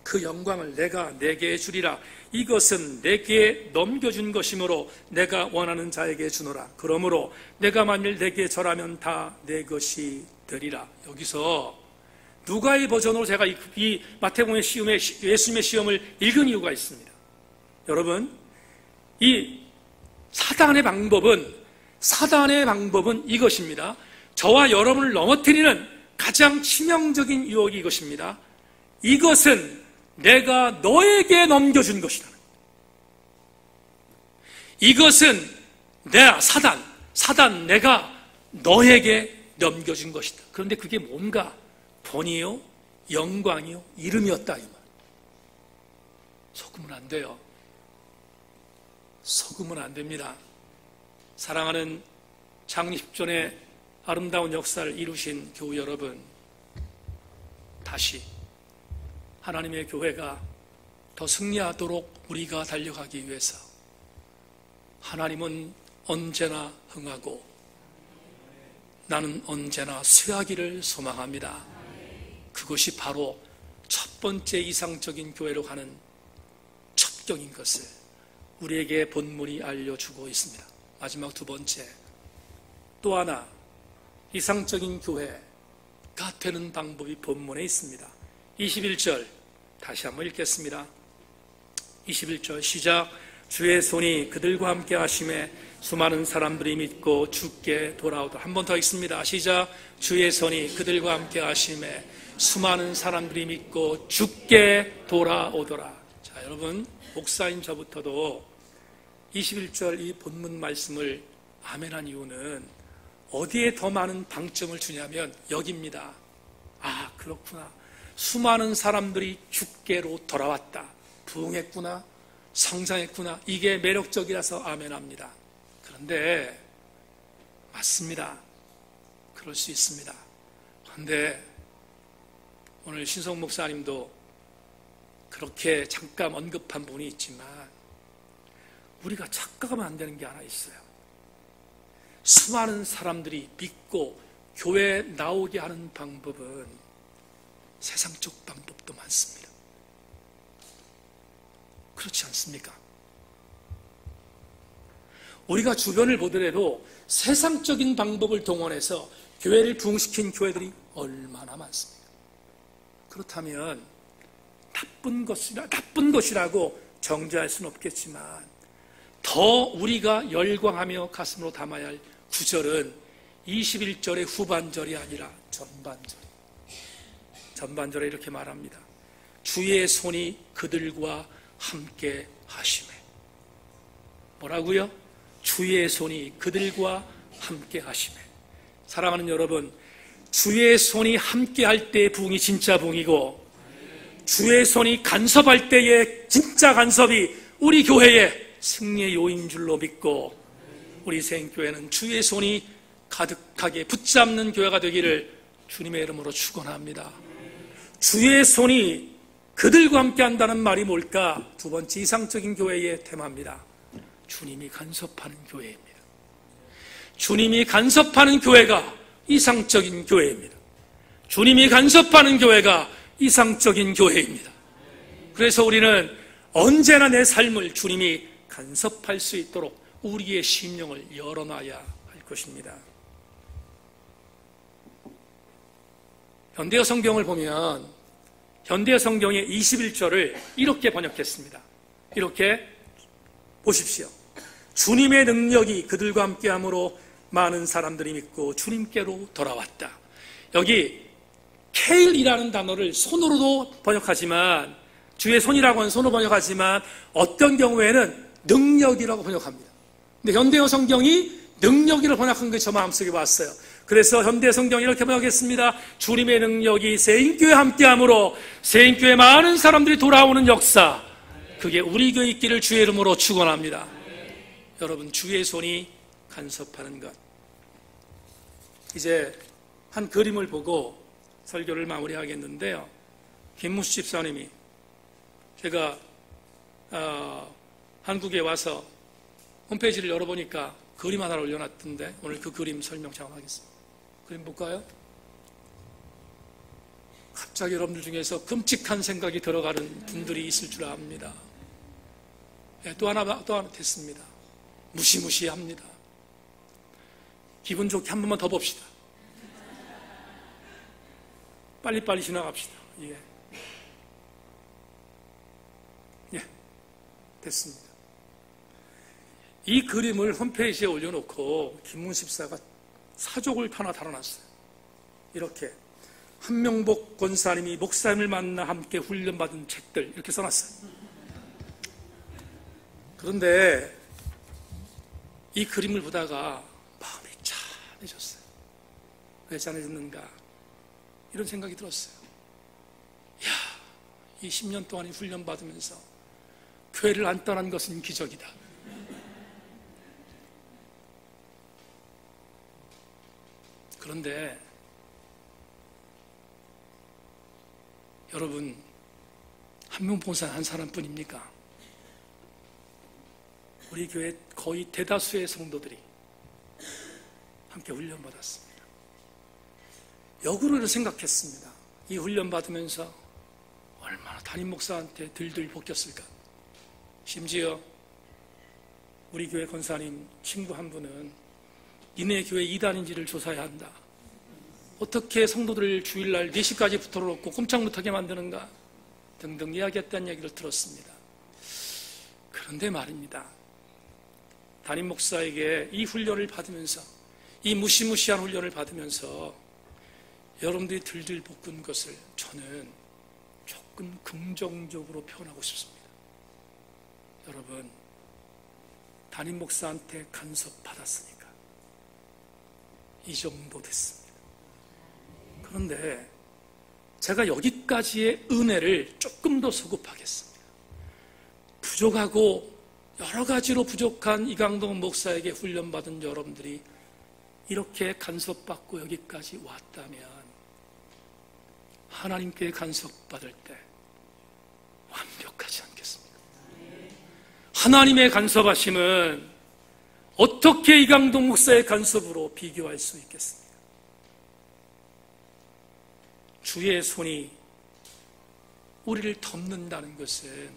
그 영광을 내가 내게 주리라. 이것은 내게 넘겨준 것이므로 내가 원하는 자에게 주노라. 그러므로 내가 만일 내게 절하면 다 내 것이 되리라. 여기서 누가의 버전으로 제가 이 마태복음의 시험에 예수님의 시험을 읽은 이유가 있습니다. 여러분, 이 사단의 방법은 이것입니다. 저와 여러분을 넘어뜨리는 가장 치명적인 유혹이 이것입니다. 이것은 내가 너에게 넘겨준 것이다. 이것은 사단 내가 너에게 넘겨준 것이다. 그런데 그게 뭔가? 본이요, 영광이요, 이름이었다 이 말. 속으면 안 돼요. 속으면 안 됩니다. 사랑하는 장립전의 아름다운 역사를 이루신 교우 여러분, 다시 하나님의 교회가 더 승리하도록 우리가 달려가기 위해서 하나님은 언제나 흥하고 나는 언제나 쇠하기를 소망합니다. 그것이 바로 첫 번째 이상적인 교회로 가는 첩경인 것을 우리에게 본문이 알려주고 있습니다. 마지막 두 번째, 또 하나 이상적인 교회가 되는 방법이 본문에 있습니다. 21절 다시 한번 읽겠습니다. 21절 시작. 주의 손이 그들과 함께 하심에 수많은 사람들이 믿고 주께 돌아오더라. 한 번 더 읽습니다. 시작. 주의 손이 그들과 함께 하심에 수많은 사람들이 믿고 주께 돌아오더라. 자, 여러분, 목사인 저부터도 21절 이 본문 말씀을 아멘한 이유는 어디에 더 많은 방점을 주냐면 여기입니다. 아, 그렇구나. 수많은 사람들이 주께로 돌아왔다. 부흥했구나. 성장했구나. 이게 매력적이라서 아멘합니다. 그런데 맞습니다. 그럴 수 있습니다. 그런데 오늘 신성 목사님도 그렇게 잠깐 언급한 분이 있지만 우리가 착각하면 안 되는 게 하나 있어요. 수많은 사람들이 믿고 교회에 나오게 하는 방법은 세상적 방법도 많습니다. 그렇지 않습니까? 우리가 주변을 보더라도 세상적인 방법을 동원해서 교회를 부흥시킨 교회들이 얼마나 많습니다. 그렇다면 나쁜 것이라고 정죄할 수는 없겠지만 더 우리가 열광하며 가슴으로 담아야 할 구절은 21절의 후반절이 아니라 전반절에 이렇게 말합니다. 주의 손이 그들과 함께 하시매. 뭐라고요? 주의 손이 그들과 함께 하시매. 사랑하는 여러분, 주의 손이 함께 할 때의 부흥이 진짜 부흥이고 주의 손이 간섭할 때의 진짜 간섭이 우리 교회의 승리의 요인 줄로 믿고 우리 세인교회는 주의 손이 가득하게 붙잡는 교회가 되기를 주님의 이름으로 축원합니다. 주의 손이 그들과 함께 한다는 말이 뭘까? 두 번째 이상적인 교회의 테마입니다. 주님이 간섭하는 교회입니다. 주님이 간섭하는 교회가 이상적인 교회입니다. 주님이 간섭하는 교회가 이상적인 교회입니다. 그래서 우리는 언제나 내 삶을 주님이 간섭할 수 있도록 우리의 심령을 열어놔야 할 것입니다. 현대어 성경을 보면 현대어 성경의 21절을 이렇게 번역했습니다. 이렇게 보십시오. 주님의 능력이 그들과 함께함으로 많은 사람들이 믿고 주님께로 돌아왔다. 여기 케일이라는 단어를 손으로도 번역하지만 주의 손이라고 하는 손으로 번역하지만 어떤 경우에는 능력이라고 번역합니다. 근데 현대어 성경이 능력이라고 번역한 게 저 마음속에 왔어요. 그래서 현대 성경이 이렇게 번역했습니다. 주님의 능력이 세인교회에 함께함으로 세인교회에 많은 사람들이 돌아오는 역사, 그게 우리 교회 있기를 주의 이름으로 축원합니다. 여러분, 주의 손이 간섭하는 것. 이제 한 그림을 보고 설교를 마무리하겠는데요. 김무수 집사님이 제가 한국에 와서 홈페이지를 열어보니까 그림 하나를 올려놨던데 오늘 그 그림 설명 잠깐 하겠습니다. 그림 볼까요? 갑자기 여러분들 중에서 끔찍한 생각이 들어가는 분들이 있을 줄 압니다. 네, 또 하나 됐습니다. 무시무시합니다. 기분 좋게 한 번만 더 봅시다. 빨리빨리 지나갑시다. 예, 됐습니다. 이 그림을 홈페이지에 올려놓고 김문수 집사가 사족을 하나 달아놨어요. 이렇게 한명복 권사님이 목사님을 만나 함께 훈련받은 책들 이렇게 써놨어요. 그런데 이 그림을 보다가 마음이 짠해졌어요. 왜 짠해졌는가? 이런 생각이 들었어요. 이야, 이 10년 동안 훈련받으면서 교회를 안 떠난 것은 기적이다. 그런데 여러분, 한명봉사 한 사람뿐입니까? 우리 교회 거의 대다수의 성도들이 함께 훈련받았습니다. 역으로 생각했습니다. 이 훈련받으면서 얼마나 담임 목사한테 들들 볶였을까. 심지어 우리 교회 권사님 친구 한 분은 니네 교회 이단인지를 조사해야 한다. 어떻게 성도들을 주일날 4시까지 붙어놓고 꼼짝 못하게 만드는가 등등 이야기했다는 얘기를 들었습니다. 그런데 말입니다. 담임 목사에게 이 훈련을 받으면서 이 무시무시한 훈련을 받으면서 여러분들이 들들 볶은 것을 저는 조금 긍정적으로 표현하고 싶습니다. 여러분, 담임 목사한테 간섭받았으니까 이 정도 됐습니다. 그런데 제가 여기까지의 은혜를 조금 더 소급하겠습니다. 부족하고 여러 가지로 부족한 이강동 목사에게 훈련받은 여러분들이 이렇게 간섭받고 여기까지 왔다면 하나님께 간섭받을 때 완벽하지 않겠습니까? 하나님의 간섭하심은 어떻게 이강동 목사의 간섭으로 비교할 수 있겠습니까? 주의 손이 우리를 덮는다는 것은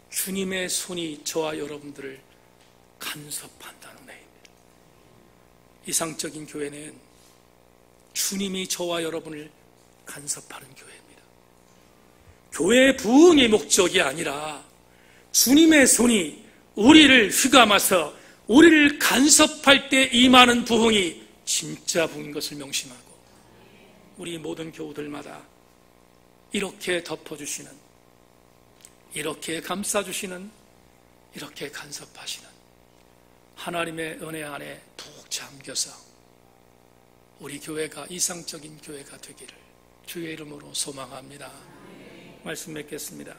주님의 손이 저와 여러분들을 간섭한다는 의미입니다. 이상적인 교회는 주님이 저와 여러분을 간섭하는 교회입니다. 교회의 부흥의 목적이 아니라 주님의 손이 우리를 휘감아서 우리를 간섭할 때 임하는 부흥이 진짜 부흥인 것을 명심하고 우리 모든 교우들마다 이렇게 덮어주시는, 이렇게 감싸주시는, 이렇게 간섭하시는 하나님의 은혜 안에 푹 잠겨서 우리 교회가 이상적인 교회가 되기를 주의 이름으로 소망합니다. 말씀 맺겠습니다.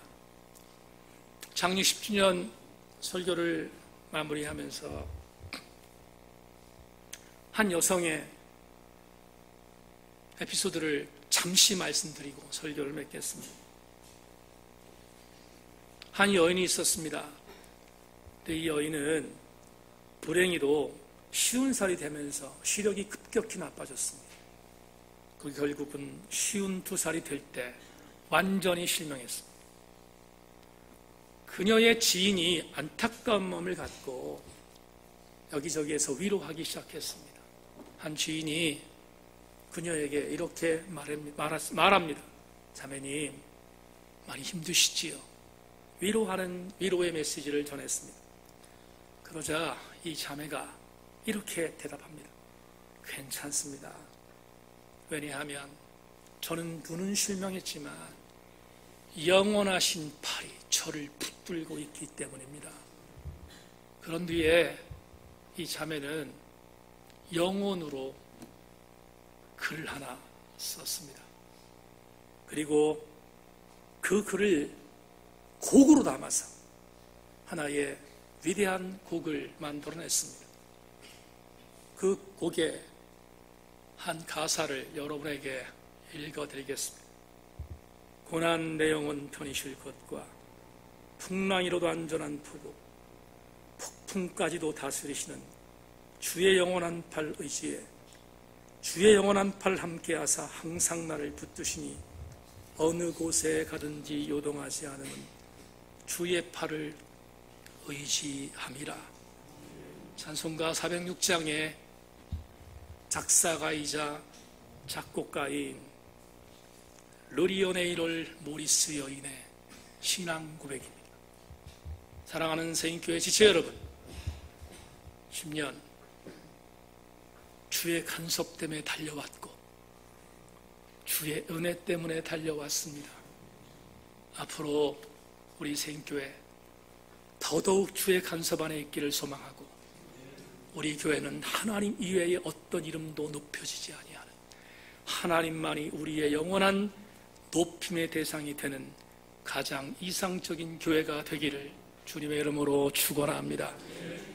장립 10주년 설교를 마무리하면서 한 여성의 에피소드를 잠시 말씀드리고 설교를 맺겠습니다. 한 여인이 있었습니다. 이 여인은 불행히도 50살이 되면서 시력이 급격히 나빠졌습니다. 그 결국은 52살이 될 때 완전히 실명했습니다. 그녀의 지인이 안타까운 마음을 갖고 여기저기에서 위로하기 시작했습니다. 한 지인이 그녀에게 이렇게 말합니다. 자매님, 많이 힘드시지요? 위로하는 위로의 메시지를 전했습니다. 그러자 이 자매가 이렇게 대답합니다. 괜찮습니다. 왜냐하면 저는 눈은 실명했지만 영원하신 팔이 저를 붙들고 있기 때문입니다. 그런 뒤에 이 자매는 영혼으로 글 하나 썼습니다. 그리고 그 글을 곡으로 담아서 하나의 위대한 곡을 만들어냈습니다. 그 곡의 한 가사를 여러분에게 읽어드리겠습니다. 고난 내 영혼 편히 쉴 것과 풍랑이로도 안전한 포구, 폭풍까지도 다스리시는 주의 영원한 팔 의지에 주의 영원한 팔 함께하사 항상 나를 붙드시니 어느 곳에 가든지 요동하지 않으면 주의 팔을 의지함이라. 찬송가 406장의 작사가이자 작곡가인 르리오네이롤 모리스 여인의 신앙 고백입니다. 사랑하는 세인교회 지체 여러분, 10년 주의 간섭 때문에 달려왔고 주의 은혜 때문에 달려왔습니다. 앞으로 우리 세인교회 더더욱 주의 간섭 안에 있기를 소망하고 우리 교회는 하나님 이외의 어떤 이름도 높여지지 아니하는 하나님만이 우리의 영원한 높임의 대상이 되는 가장 이상적인 교회가 되기를 주님의 이름으로 축원합니다.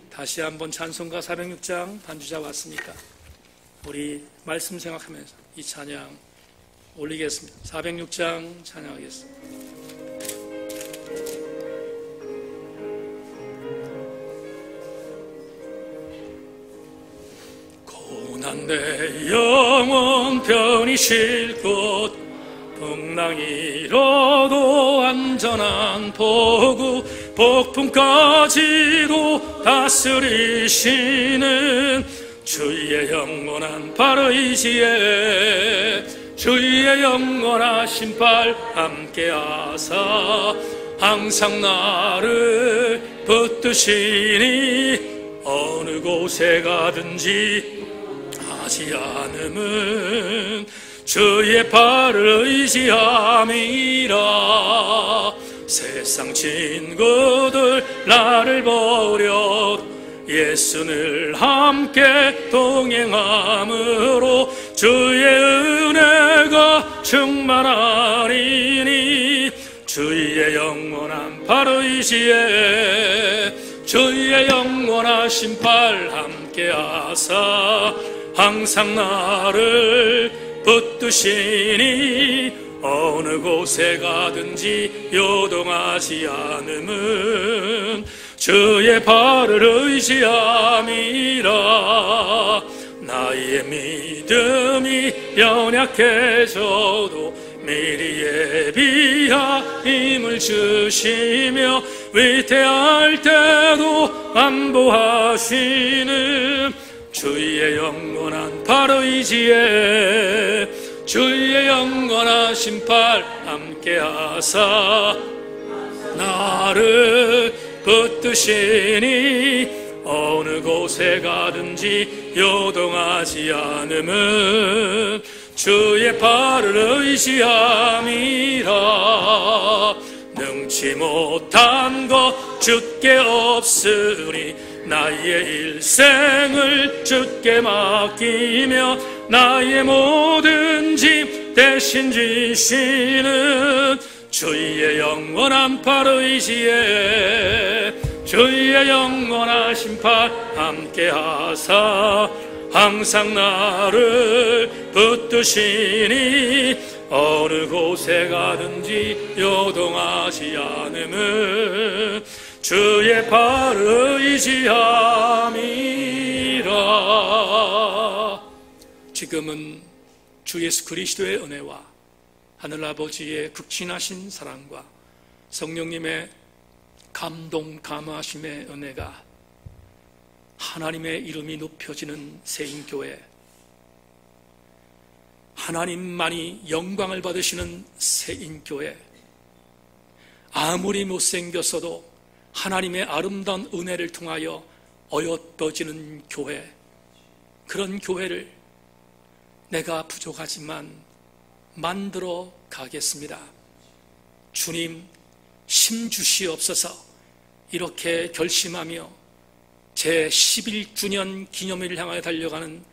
다시 한번 찬송가 406장 반주자 왔으니까 우리 말씀 생각하면서 이 찬양 올리겠습니다. 406장 찬양하겠습니다. 고난 내 영혼 편히 쉴 곳, 풍랑이로도 안전한 포구, 폭풍까지도 다스리시는 주의 영원한 팔 의지에 주의 영원하신 팔 함께하사 항상 나를 붙드시니 어느 곳에 가든지 하지 않음은 주의 팔을 의지함이라. 세상 친구들 나를 버려 예수를 함께 동행함으로 주의 은혜가 충만하리니 주의 영원한 팔 의지에 주의 영원하신 팔 함께하사 항상 나를 붙드시니 어느 곳에 가든지 요동하지 않음은 주의 발을 의지함이라. 나의 믿음이 연약해져도 미리 예비하 힘을 주시며 위태할 때도 안보하시는 주의 영원한 발 의지에 주의 영원하신 팔 함께하사 나를 붙드시니 어느 곳에 가든지 요동하지 않음은 주의 발을 의지함이라. 능치 못한 것 주께 없으니 나의 일생을 주께 맡기며 나의 모든 짐 대신 지시는 주의 영원한 팔 의지에 주의 영원하신 팔 함께하사 항상 나를 붙드시니 어느 곳에 가든지 요동하지 않음은 주의 팔을 의지함이라. 지금은 주 예수 그리스도의 은혜와 하늘아버지의 극진하신 사랑과 성령님의 감동 감화심의 은혜가 하나님의 이름이 높여지는 세인교회, 하나님만이 영광을 받으시는 세인교회, 아무리 못생겼어도 하나님의 아름다운 은혜를 통하여 어여뻐지는 교회, 그런 교회를 내가 부족하지만 만들어 가겠습니다. 주님 힘 주시옵소서. 이렇게 결심하며 제 11주년 기념일을 향하여 달려가는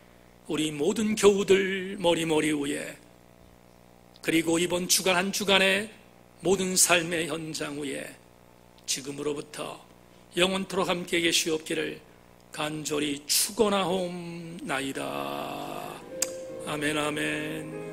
우리 모든 교우들 머리 위에, 그리고 이번 주간 한 주간의 모든 삶의 현장 위에 지금으로부터 영원토록 함께 계시옵기를 간절히 축원하옵나이다. 아멘 아멘.